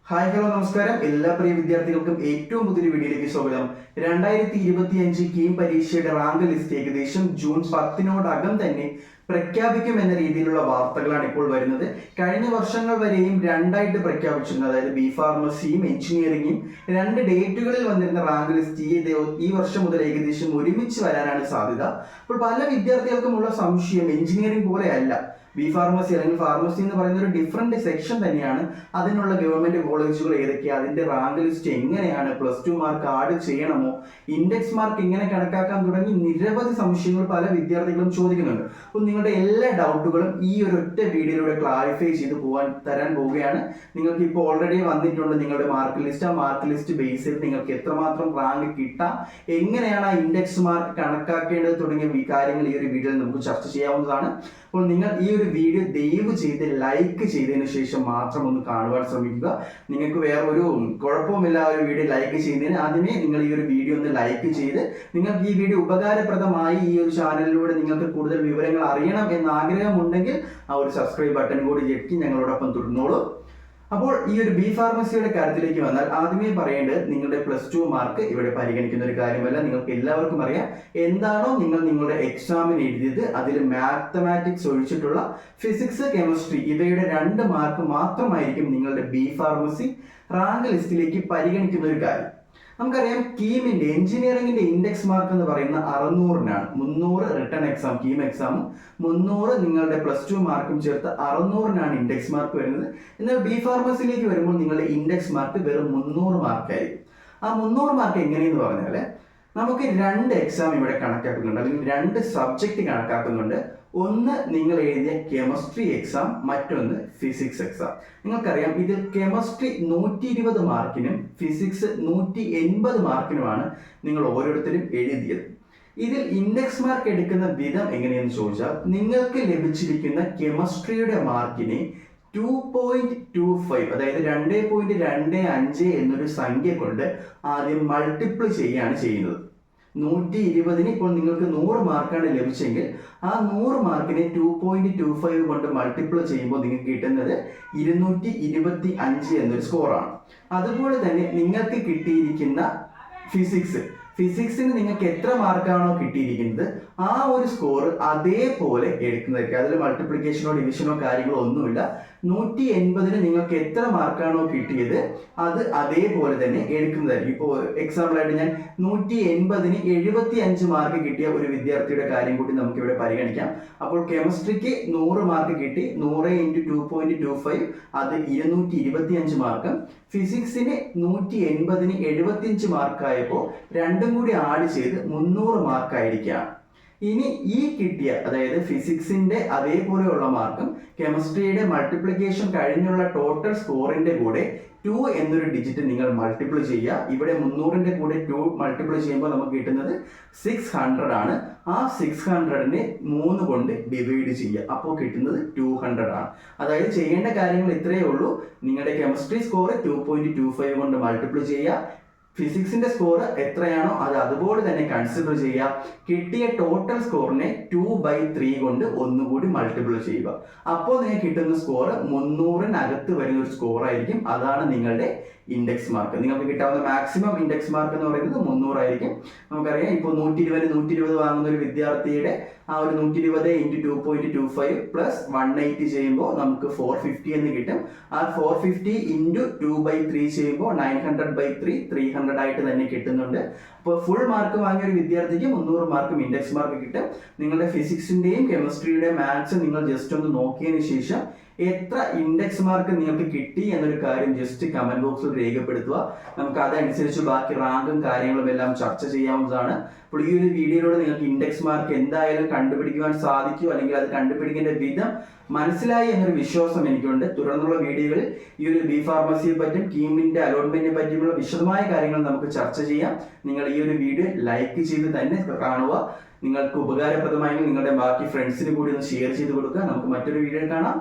Hi hello നമസ്കാരം. എല്ലാ പ്രിയ വിദ്യാർത്ഥികൾക്കും ഏറ്റവും പുതിയൊരു വീഡിയോയിലേക്ക് സ്വാഗതം. 2025 കീം പരീക്ഷയുടെ റാങ്ക് ലിസ്റ്റ് ഏകദേശം ജൂൺ 10 തന്നെ പ്രഖ്യാപിക്കുമെന്ന രീതിയിലുള്ള വാർത്തകളാണ് ഇപ്പോൾ വരുന്നത്. കഴിഞ്ഞ വർഷങ്ങൾ വരെയും രണ്ടായിട്ട് പ്രഖ്യാപിച്ചിരുന്നു. അതായത് ബി ഫാർമസിയും എഞ്ചിനീയറിംഗും രണ്ട് ഡേറ്റുകളിൽ വന്നിരുന്ന റാങ്ക് ലിസ്റ്റ് ഈ വർഷം മുതൽ ഏകദേശം ഒരുമിച്ച് വരാനാണ് സാധ്യത. അപ്പോൾ പല വിദ്യാർത്ഥികൾക്കുമുള്ള സംശയം എഞ്ചിനീയറിംഗ് പോലെയല്ല ബി ഫാർമസി അല്ലെങ്കിൽ ഫാർമസി എന്ന് പറയുന്ന ഒരു ഡിഫറെന്റ് സെക്ഷൻ തന്നെയാണ്. അതിനുള്ള ഗവൺമെന്റ് കോളേജുകൾ ഏതൊക്കെയാണ്, അതിന്റെ റാങ്ക് ലിസ്റ്റ് എങ്ങനെയാണ്, +2 മാർക്ക് ആഡ് ചെയ്യണമോ, ഇൻഡെക്സ് മാർക്ക് എങ്ങനെ കണക്കാക്കാൻ തുടങ്ങി നിരവധി സംശയങ്ങൾ പല വിദ്യാർത്ഥികളും ചോദിക്കുന്നുണ്ട്. അപ്പോൾ നിങ്ങളുടെ എല്ലാ ഡൗട്ടുകളും ഈ ഒരു ഒറ്റ വീഡിയോയിലൂടെ ക്ലാരിഫൈ ചെയ്ത് തരാൻ പോവുകയാണ്. നിങ്ങൾക്ക് ഇപ്പോൾ ഓൾറെഡി വന്നിട്ടുണ്ട് നിങ്ങളുടെ മാർക്ക് ലിസ്റ്റ്. ആ മാർക്ക് ലിസ്റ്റ് ബേസ് ചെയ്ത് നിങ്ങൾക്ക് എത്രമാത്രം റാങ്ക് കിട്ടാം, എങ്ങനെയാണ് ആ ഇൻഡെക്സ് മാർക്ക് കണക്കാക്കേണ്ടത് തുടങ്ങിയ കാര്യങ്ങൾ ഈ ഒരു വീഡിയോയിൽ നമുക്ക് ചർച്ച ചെയ്യാവുന്നതാണ്. അപ്പോൾ നിങ്ങൾ ഈ ഒരു വീഡിയോ ദയവ് ചെയ്ത് ലൈക്ക് ചെയ്തതിനു ശേഷം മാത്രം ഒന്ന് കാണുവാൻ ശ്രമിക്കുക. നിങ്ങൾക്ക് വേറെ ഒരു കുഴപ്പവുമില്ല ഒരു വീഡിയോ ലൈക്ക് ചെയ്യുന്നതിന്. ആദ്യമേ നിങ്ങൾ ഈ ഒരു വീഡിയോ ഒന്ന് ലൈക്ക് ചെയ്ത് നിങ്ങൾക്ക് ഈ വീഡിയോ ഉപകാരപ്രദമായി ഈ ഒരു ചാനലിലൂടെ നിങ്ങൾക്ക് കൂടുതൽ വിവരങ്ങൾ അറിയണം എന്ന് ആഗ്രഹമുണ്ടെങ്കിൽ ആ ഒരു സബ്സ്ക്രൈബ് ബട്ടൺ കൂടി ഞെക്കി ഞങ്ങളോടൊപ്പം തുടർന്നോളൂ. അപ്പോൾ ഈ ഒരു ബി ഫാർമസിയുടെ കാര്യത്തിലേക്ക് വന്നാൽ ആദ്യമേ പറയേണ്ടത് നിങ്ങളുടെ +2 മാർക്ക് ഇവിടെ പരിഗണിക്കുന്ന ഒരു കാര്യമല്ല. നിങ്ങൾക്ക് എല്ലാവർക്കും അറിയാം എന്താണോ നിങ്ങൾ നിങ്ങളുടെ എക്സാമിന് എഴുതിയത് അതിൽ മാത്തമാറ്റിക്സ് ഒഴിച്ചിട്ടുള്ള ഫിസിക്സ്, കെമിസ്ട്രി ഇവയുടെ 2 മാർക്ക് മാത്രമായിരിക്കും നിങ്ങളുടെ ബി ഫാർമസി റാങ്ക് ലിസ്റ്റിലേക്ക് പരിഗണിക്കുന്ന ഒരു കാര്യം. നമുക്കറിയാം കീമിന്റെ എഞ്ചിനീയറിംഗിന്റെ ഇൻഡെക്സ് മാർക്ക് എന്ന് പറയുന്ന 600-നാണ്. 300 റിട്ടൺ എക്സാം കീം എക്സാമും 300 നിങ്ങളുടെ +2 മാർക്കും ചേർത്ത് 600-നാണ് ഇൻഡെക്സ് മാർക്ക് വരുന്നത്. എന്നാൽ ബി ഫാർമസിയിലേക്ക് വരുമ്പോൾ നിങ്ങളുടെ ഇൻഡെക്സ് മാർക്ക് വെറും 300 മാർക്കായിരിക്കും. ആ 300 മാർക്ക് എങ്ങനെയെന്ന് പറഞ്ഞാൽ നമുക്ക് 2 എക്സാം ഇവിടെ കണക്കാക്കുന്നുണ്ട്, അല്ലെങ്കിൽ 2 സബ്ജക്റ്റ് കണക്കാക്കുന്നുണ്ട്. ഒന്ന് നിങ്ങൾ എഴുതിയ കെമിസ്ട്രി എക്സാം, മറ്റൊന്ന് ഫിസിക്സ് എക്സാം. നിങ്ങൾക്കറിയാം ഇതിൽ കെമിസ്ട്രി 120 മാർക്കിനും ഫിസിക്സ് 180 മാർക്കിനുമാണ് നിങ്ങൾ ഓരോരുത്തരും എഴുതിയത്. ഇതിൽ ഇൻഡെക്സ് മാർക്ക് എടുക്കുന്ന വിധം എങ്ങനെയെന്ന് ചോദിച്ചാൽ നിങ്ങൾക്ക് ലഭിച്ചിരിക്കുന്ന കെമിസ്ട്രിയുടെ മാർക്കിനെ 2.25 അതായത് 2.25 എന്നൊരു സംഖ്യ കൊണ്ട് ആദ്യം മൾട്ടിപ്പിൾ ചെയ്യുകയാണ് ചെയ്യുന്നത്. 120-ന് ഇപ്പോൾ നിങ്ങൾക്ക് 100 മാർക്കാണ് ലഭിച്ചെങ്കിൽ ആ 100 മാർക്കിനെ 2.25 കൊണ്ട് മൾട്ടിപ്പിൾ ചെയ്യുമ്പോൾ നിങ്ങൾക്ക് കിട്ടുന്നത് 225 എന്നൊരു സ്കോറാണ്. അതുപോലെ തന്നെ നിങ്ങൾക്ക് കിട്ടിയിരിക്കുന്ന ഫിസിക്സിന് നിങ്ങൾക്ക് എത്ര മാർക്കാണോ കിട്ടിയിരിക്കുന്നത് ആ ഒരു സ്കോർ അതേപോലെ എടുക്കുന്നതായിരിക്കും. അതിൽ മൾട്ടിപ്ലിക്കേഷനോ ഡിവിഷനോ കാര്യങ്ങളോ ഒന്നുമില്ല. 180-ന് നിങ്ങൾക്ക് എത്ര മാർക്കാണോ കിട്ടിയത് അത് അതേപോലെ തന്നെ എടുക്കുന്നതായിരിക്കും. ഇപ്പോൾ എക്സാമ്പിൾ ആയിട്ട് ഞാൻ 180-ന് 75 മാർക്ക് കിട്ടിയ ഒരു വിദ്യാർത്ഥിയുടെ കാര്യം കൂടി നമുക്ക് ഇവിടെ പരിഗണിക്കാം. അപ്പോൾ കെമിസ്ട്രിക്ക് 100 മാർക്ക് കിട്ടി, 100 × 2.25 അത് 225 മാർക്ക്. ഫിസിക്സിന് 180-ന് 75 മാർക്കായപ്പോൾ രണ്ടും കൂടി ആഡ് ചെയ്ത് 300 മാർക്കായിരിക്കാം. ഇനി ഈ കിട്ടിയ അതായത് ഫിസിക്സിന്റെ അതേപോലെയുള്ള മാർക്കും കെമിസ്ട്രിയുടെ മൾട്ടിപ്ലിക്കേഷൻ കഴിഞ്ഞുള്ള ടോട്ടൽ സ്കോറിന്റെ കൂടെ 2 എന്നൊരു ഡിജിറ്റ് നിങ്ങൾ മൾട്ടിപ്പിൾ ചെയ്യുക. ഇവിടെ 300-ന്റെ കൂടെ 2 മൾട്ടിപ്പിൾ ചെയ്യുമ്പോൾ നമുക്ക് കിട്ടുന്നത് 600 ആണ്. ആ 600-നെ 3 കൊണ്ട് ഡിവൈഡ് ചെയ്യുക, അപ്പോൾ കിട്ടുന്നത് 200 ആണ്. അതായത് ചെയ്യേണ്ട കാര്യങ്ങൾ ഇത്രയേ ഉള്ളൂ. നിങ്ങളുടെ കെമിസ്ട്രി സ്കോർ 2.25 കൊണ്ട് മൾട്ടിപ്പിൾ ചെയ്യുക, ഫിസിക്സിന്റെ സ്കോർ എത്രയാണോ അത് അതുപോലെ തന്നെ കൺസിഡർ ചെയ്യുക, കിട്ടിയ ടോട്ടൽ സ്കോറിനെ 2/3 കൊണ്ട് ഒന്നുകൂടി മൾട്ടിപ്പിൾ ചെയ്യുക. അപ്പോൾ നിങ്ങൾക്ക് കിട്ടുന്ന സ്കോർ 300-നകത്ത് വരുന്ന ഒരു സ്കോർ ആയിരിക്കും. അതാണ് നിങ്ങളുടെ ഇൻഡെക്സ് മാർക്ക്. നിങ്ങൾക്ക് കിട്ടാവുന്ന മാക്സിമം ഇൻഡെക്സ് മാർക്ക് എന്ന് പറയുന്നത് 300 ആയിരിക്കും. നമുക്കറിയാം ഇപ്പോൾ 120 വാങ്ങുന്ന ഒരു വിദ്യാർത്ഥിയുടെ ആ ഒരു 120 × 2.25 + 180 ചെയ്യുമ്പോൾ നമുക്ക് 450 എന്ന് കിട്ടും. ആ 450 × 2/3 ചെയ്യുമ്പോൾ 900/3 300 ആയിട്ട് തന്നെ കിട്ടുന്നുണ്ട്. അപ്പോൾ ഫുൾ മാർക്ക് വാങ്ങിയ ഒരു വിദ്യാർത്ഥിക്ക് 300 മാർക്കും ഇൻഡെക്സ് മാർക്ക് കിട്ടും. നിങ്ങളുടെ ഫിസിക്സിന്റെയും കെമിസ്ട്രിയുടെയും മാത്സ് നിങ്ങൾ ജസ്റ്റ് ഒന്ന് നോക്കിയതിന് ശേഷം എത്ര ഇൻഡെക്സ് മാർക്ക് നിങ്ങൾക്ക് കിട്ടി എന്നൊരു കാര്യം ജസ്റ്റ് കമന്റ് ബോക്സിൽ രേഖപ്പെടുത്തുക. നമുക്ക് അതനുസരിച്ച് ബാക്കി റാങ്കും കാര്യങ്ങളും എല്ലാം ചർച്ച ചെയ്യാവുന്നതാണ്. അപ്പോൾ ഈ ഒരു വീഡിയോയിലൂടെ നിങ്ങൾക്ക് ഇൻഡെക്സ് മാർക്ക് എന്തായാലും കണ്ടുപിടിക്കുവാൻ സാധിക്കും, അല്ലെങ്കിൽ അത് കണ്ടുപിടിക്കേണ്ട വിധം മനസ്സിലായി എന്നൊരു വിശ്വാസം എനിക്കുണ്ട്. തുടർന്നുള്ള വീഡിയോകളിൽ ഈ ഒരു ബി ഫാർമസിയെ പറ്റിയും കീമിന്റെ അലോട്ട്മെന്റിനെ പറ്റിയുള്ള വിശദമായ കാര്യങ്ങൾ നമുക്ക് ചർച്ച ചെയ്യാം. നിങ്ങൾ ഈ ഒരു വീഡിയോ ലൈക്ക് ചെയ്ത് തന്നെ കാണുക. നിങ്ങൾക്ക് ഉപകാരപ്രദമായെങ്കിൽ നിങ്ങളുടെ ബാക്കി ഫ്രണ്ട്സിന് കൂടി ഒന്ന് ഷെയർ ചെയ്ത് കൊടുക്കുക. നമുക്ക് മറ്റൊരു വീഡിയോ കാണാം.